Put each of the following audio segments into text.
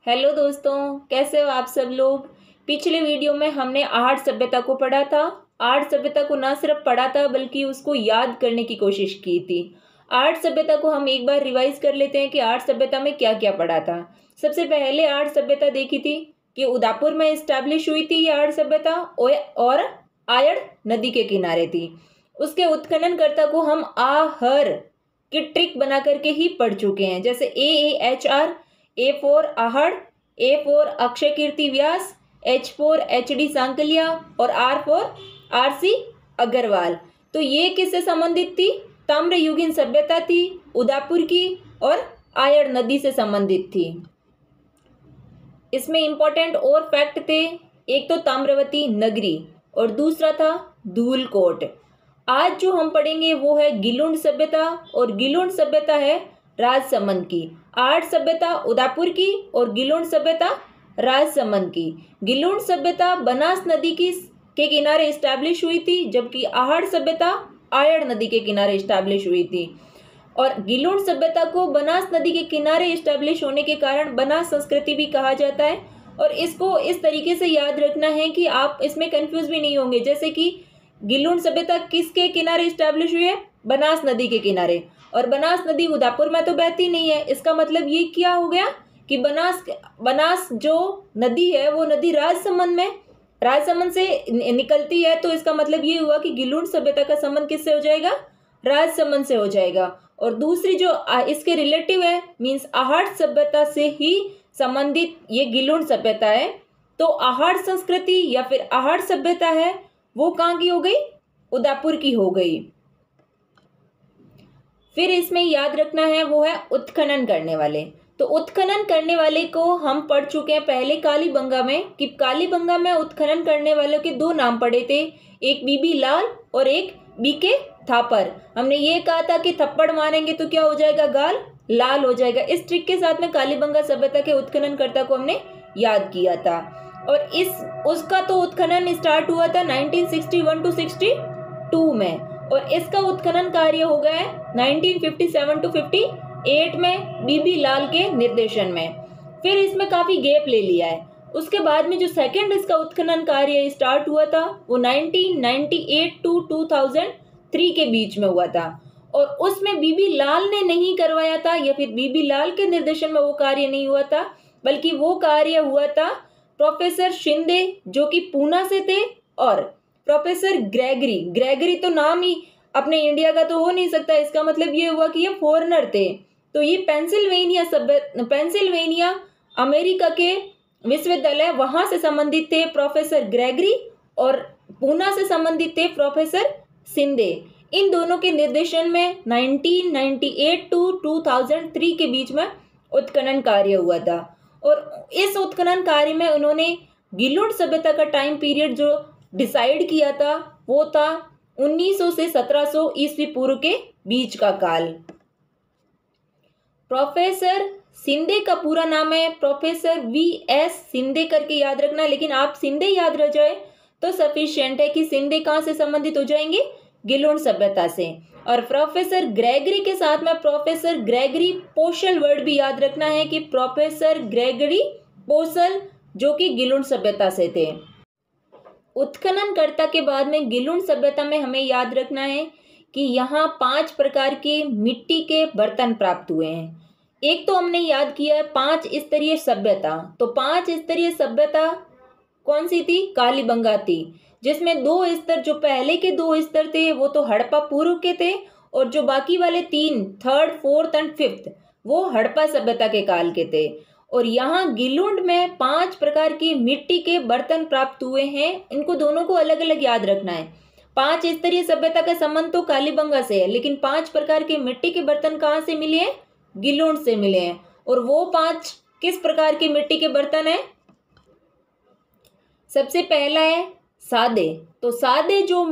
Hello दोस्तों, कैसे हो आप सब लोग। पिछले वीडियो में हमने आर्य सभ्यता को पढ़ा था। आर्य सभ्यता को ना सिर्फ पढ़ा था बल्कि उसको याद करने की कोशिश की थी। आर्य सभ्यता को हम एक बार रिवाइज कर लेते हैं कि आर्य सभ्यता में क्या क्या पढ़ा था। सबसे पहले आर्य सभ्यता देखी थी कि उदयपुर में इस्टेब्लिश हुई थी ये आर्य सभ्यता और आयड़ नदी के किनारे थी। उसके उत्खननकर्ता को हम आहर की ट्रिक बना करके ही पढ़ चुके हैं, जैसे AAHR, A for Ahar, A for Akshay Kirti Vyas, H for HD Sankalia और R फॉर RC अग्रवाल। तो ये किससे संबंधित थी? ताम्रयुगीन सभ्यता थी, उदयपुर की और आयड़ नदी से संबंधित थी। इसमें इंपॉर्टेंट और फैक्ट थे, एक तो ताम्रवती नगरी और दूसरा था धूलकोट। आज जो हम पढ़ेंगे वो है गिलुंड सभ्यता, और गिलुंड सभ्यता है राजसमंद की। आर्य सभ्यता उदयपुर की और गिलुंड सभ्यता राजसमंद की। गिलुंड सभ्यता बनास नदी के किनारे इस्टेब्लिश हुई थी, जबकि आहड़ सभ्यता आयड़ नदी के किनारे इस्टेब्लिश हुई थी। और गिलुंड सभ्यता को बनास नदी के किनारे इस्टेब्लिश होने के कारण बनास संस्कृति भी कहा जाता है। और इसको इस तरीके से याद रखना है कि आप इसमें कंफ्यूज भी नहीं होंगे, जैसे कि गिलुंड सभ्यता किसके किनारे इस्टेब्लिश हुई है? बनास नदी के किनारे। और बनास नदी उदयपुर में तो बहती नहीं है, इसका मतलब ये क्या हो गया कि बनास जो नदी है वो नदी राजसमंद से निकलती है। तो इसका मतलब ये हुआ कि गिलुंड सभ्यता का संबंध किससे हो जाएगा? राजसमंद से हो जाएगा। और दूसरी जो इसके रिलेटिव है मीन्स आहड़ सभ्यता से ही संबंधित ये गिलुंड सभ्यता है। तो आहड़ संस्कृति या फिर आहड़ सभ्यता है वो कहाँ की हो गई? उदयपुर की हो गई। फिर इसमें याद रखना है वो है उत्खनन करने वाले। तो उत्खनन करने वाले को हम पढ़ चुके हैं पहले कालीबंगा में, कि कालीबंगा में उत्खनन करने वालों के दो नाम पढ़े थे, एक बीबी लाल और एक BK थापर। हमने ये कहा था कि थप्पड़ मारेंगे तो क्या हो जाएगा? गाल लाल हो जाएगा। इस ट्रिक के साथ में कालीबंगा सभ्यता के उत्खननकर्ता को हमने याद किया था। और उसका तो उत्खनन स्टार्ट हुआ था 1961 to 62 में, और इसका उत्खनन कार्य हो गया है 1957 to 58 में बीबी लाल के निर्देशन में। फिर इसमें काफी गैप ले लिया है। उसके बाद में जो सेकंड इसका उत्खनन कार्य स्टार्ट हुआ था वो 1998 to 2003 के बीच में हुआ था। और उसमें बीबी लाल ने नहीं करवाया था, या फिर बीबी लाल के निर्देशन में वो कार्य नहीं हुआ था, बल्कि वो कार्य हुआ था प्रोफेसर शिंदे जो कि पूना से थे, और प्रोफेसर ग्रेगरी तो नाम ही अपने इंडिया का तो हो नहीं सकता, इसका मतलब ये हुआ कि ये फॉरेनर थे। तो ये पेंसिल्वेनिया अमेरिका के विश्वविद्यालय वहां से संबंधित थे प्रोफेसर ग्रेगरी, और पूना से संबंधित थे प्रोफेसर शिंदे। इन दोनों के निर्देशन में 1998 to 2003 के बीच में उत्खनन कार्य हुआ था। और इस उत्खनन कार्य में उन्होंने गिलुंड सभ्यता का टाइम पीरियड जो डिसाइड किया था वो था 1900 से 1700 ईस्वी पूर्व के बीच का काल। प्रोफेसर शिंदे का पूरा नाम है प्रोफेसर VS शिंदे करके याद रखना, लेकिन आप शिंदे याद रह जाए तो सफिशिएंट है कि शिंदे कहाँ से संबंधित हो जाएंगे? गिलुंड सभ्यता से। और प्रोफेसर ग्रेगरी के साथ में प्रोफेसर ग्रेगरी पोशल वर्ड भी याद रखना है कि प्रोफेसर ग्रेगरी पोशल जो कि गिलुंड सभ्यता से थे। उत्खननकर्ता के बाद में गिलुंड सभ्यता में हमें याद रखना है कि यहाँ 5 प्रकार के मिट्टी के बर्तन प्राप्त हुए हैं। एक तो हमने याद किया है 5 स्तरीय सभ्यता। तो 5 स्तरीय सभ्यता कौन सी थी? कालीबंगा थी, जिसमें 2 स्तर, जो पहले के 2 स्तर थे वो तो हड़प्पा पूर्व के थे, और जो बाकी वाले 3 3rd 4th एंड 5th वो हड़प्पा सभ्यता के काल के थे। और यहाँ गिलुंड में 5 प्रकार की मिट्टी के बर्तन प्राप्त हुए हैं। इनको दोनों को अलग अलग याद रखना है। 5 स्तरीय सभ्यता का संबंध तो कालीबंगा से है, लेकिन 5 प्रकार के मिट्टी के बर्तन कहाँ से मिले हैं? गिलुंड से मिले हैं। और वो 5 किस प्रकार के मिट्टी के बर्तन है? सबसे पहला है सादे। तो सादे जो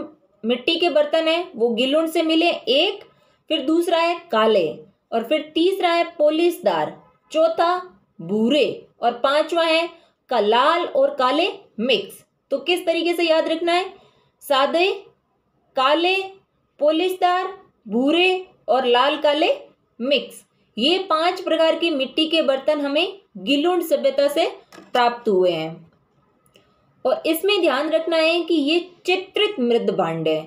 मिट्टी के बर्तन है वो गिलुंड से मिले एक। फिर दूसरा है काले, और फिर तीसरा है पोलिसदार, चौथा भूरे, और पांचवा है लाल और काले मिक्स। तो किस तरीके से याद रखना है? सादे, काले, पोलिसदार, भूरे और लाल काले मिक्स। ये 5 प्रकार की मिट्टी के बर्तन हमें गिलुंड सभ्यता से प्राप्त हुए हैं। और इसमें ध्यान रखना है कि ये चित्रित मृद भांड है।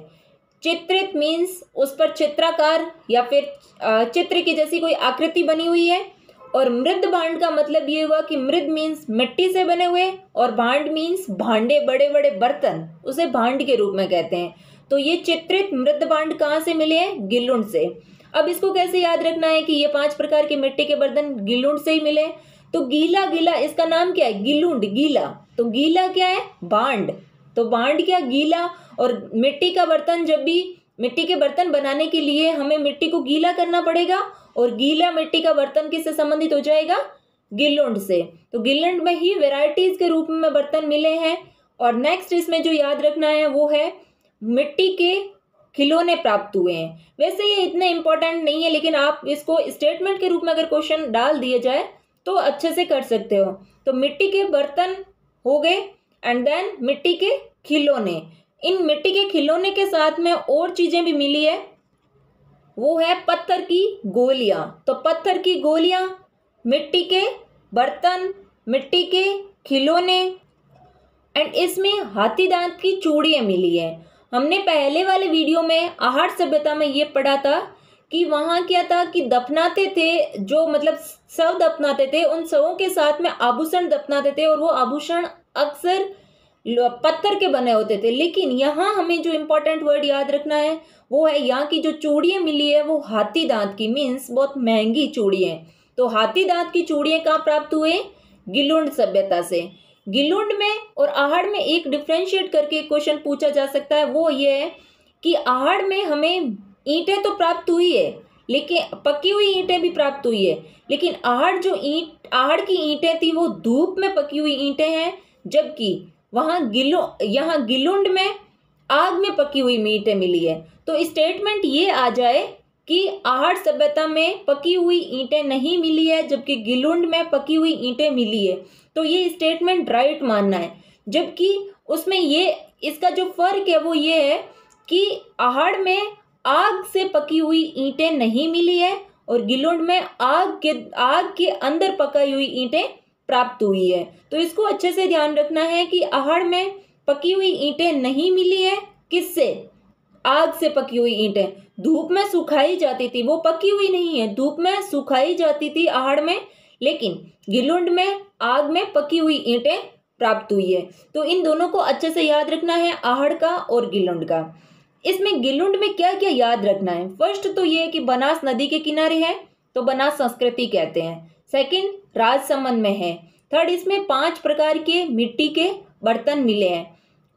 चित्रित मीन्स उस पर चित्राकार या फिर चित्र की जैसी कोई आकृति बनी हुई है। और मृद भांड का मतलब ये हुआ कि मृद मीन्स मिट्टी से बने हुए और भांड मीन्स भांडे, बड़े बड़े बर्तन, उसे भांड के रूप में कहते हैं। तो ये चित्रित मृद भांड कहाँ से मिले हैं? गिलुंड से। अब इसको कैसे याद रखना है कि ये 5 प्रकार के मिट्टी के बर्तन गिलुंड से ही मिले। तो गीला, गीला इसका नाम क्या है? गिलुंड, गीला। तो गीला क्या है? भांड। तो भांड क्या? गीला। और मिट्टी का बर्तन, जब भी मिट्टी के बर्तन बनाने के लिए हमें मिट्टी को गीला करना पड़ेगा और गीला मिट्टी का बर्तन किससे संबंधित हो जाएगा? गिलुंड से। तो गिलुंड में ही वेराइटीज के रूप में बर्तन मिले हैं। और नेक्स्ट इसमें जो याद रखना है वो है मिट्टी के खिलौने प्राप्त हुए हैं। वैसे ये इतने इंपॉर्टेंट नहीं है, लेकिन आप इसको स्टेटमेंट के रूप में अगर क्वेश्चन डाल दिया जाए तो अच्छे से कर सकते हो। तो मिट्टी के बर्तन हो गए एंड देन मिट्टी के खिलौने। इन मिट्टी के खिलौने के साथ में और चीजें भी मिली है, वो है पत्थर की गोलियां। तो पत्थर की गोलियां, मिट्टी के बर्तन, मिट्टी के खिलौने एंड इसमें हाथी दांत की चूड़ियां मिली है। हमने पहले वाले वीडियो में आहट सभ्यता में ये पढ़ा था कि वहाँ क्या था कि दफनाते थे, जो मतलब शव दफनाते थे, उन शवों के साथ में आभूषण दफनाते थे और वो आभूषण अक्सर पत्थर के बने होते थे। लेकिन यहाँ हमें जो इम्पोर्टेंट वर्ड याद रखना है वो है यहाँ की जो चूड़ियाँ मिली है वो हाथी दांत की, मीन्स बहुत महंगी चूड़ियाँ। तो हाथी दांत की चूड़ियाँ कहाँ प्राप्त हुए? गिलुंड सभ्यता से। गिलुंड में और आहड़ में एक डिफ्रेंशिएट करके क्वेश्चन पूछा जा सकता है, वो ये है कि आहड़ में हमें ईंटें तो प्राप्त हुई है, लेकिन पकी हुई ईंटें भी प्राप्त हुई है, लेकिन आहड़ की ईंटें थी वो धूप में पकी हुई ईंटें हैं, जबकि यहाँ गिलुंड में आग में पकी हुई ईंटें मिली है। तो स्टेटमेंट ये आ जाए कि आहड़ सभ्यता में पकी हुई ईंटें नहीं मिली है, जबकि गिलुंड में पकी हुई ईंटें मिली है। तो ये स्टेटमेंट राइट मानना है। जबकि उसमें ये इसका जो फर्क है वो ये है कि आहड़ में आग से पकी हुई ईंटें नहीं मिली है और गिलुंड में आग के अंदर पकाई हुई ईंटें प्राप्त हुई है। तो इसको अच्छे से ध्यान रखना है कि आहड़ में पकी हुई ईंटें नहीं मिली है। किससे? आग से पकी हुई ईंटें धूप में सुखाई जाती थी, वो पकी हुई नहीं है, धूप में सुखाई जाती थी आहड़ में, लेकिन गिलुंड में आग में पकी हुई ईंटें प्राप्त हुई है। तो इन दोनों को अच्छे से याद रखना है, आहड़ का और गिलुंड का। इसमें गिलुंड में क्या क्या याद रखना है? फर्स्ट तो ये है कि बनास नदी के किनारे है तो बनास संस्कृति कहते हैं। सेकंड, राजसमंद में है। थर्ड, इसमें 5 प्रकार के मिट्टी के बर्तन मिले हैं।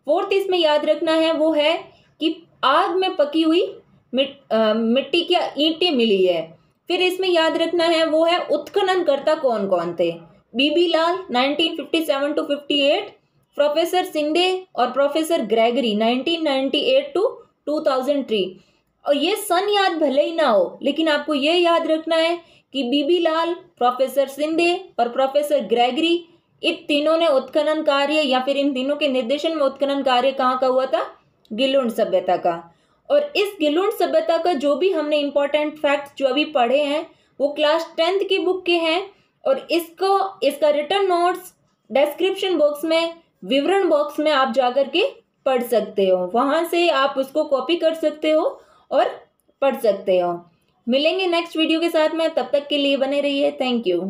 फोर्थ इसमें याद रखना है वो है कि आग में पकी हुई मिट्टी की ईंटें मिली है। फिर इसमें याद रखना है वो है उत्खननकर्ता कौन कौन थे? बीबी लाल 1957 to 58, प्रोफेसर सिंडे और प्रोफेसर ग्रेगरी 1998 to 2003। और ये सन याद भले ही ना हो, लेकिन आपको ये याद रखना है कि बीबी लाल, प्रोफेसर सिंधे और प्रोफेसर ग्रेगरी, इन तीनों ने उत्खनन कार्य या फिर इन तीनों के निर्देशन में उत्खनन कार्य कहाँ का हुआ था? गिलुंड सभ्यता का। और इस गिलुंड सभ्यता का जो भी हमने इंपॉर्टेंट फैक्ट्स जो अभी पढ़े हैं वो क्लास 10th की बुक के हैं। और इसका रिटर्न नोट्स डिस्क्रिप्शन बॉक्स में, विवरण बॉक्स में आप जाकर के पढ़ सकते हो, वहां से आप उसको कॉपी कर सकते हो और पढ़ सकते हो। मिलेंगे नेक्स्ट वीडियो के साथ में, तब तक के लिए बने रहिए। Thank you.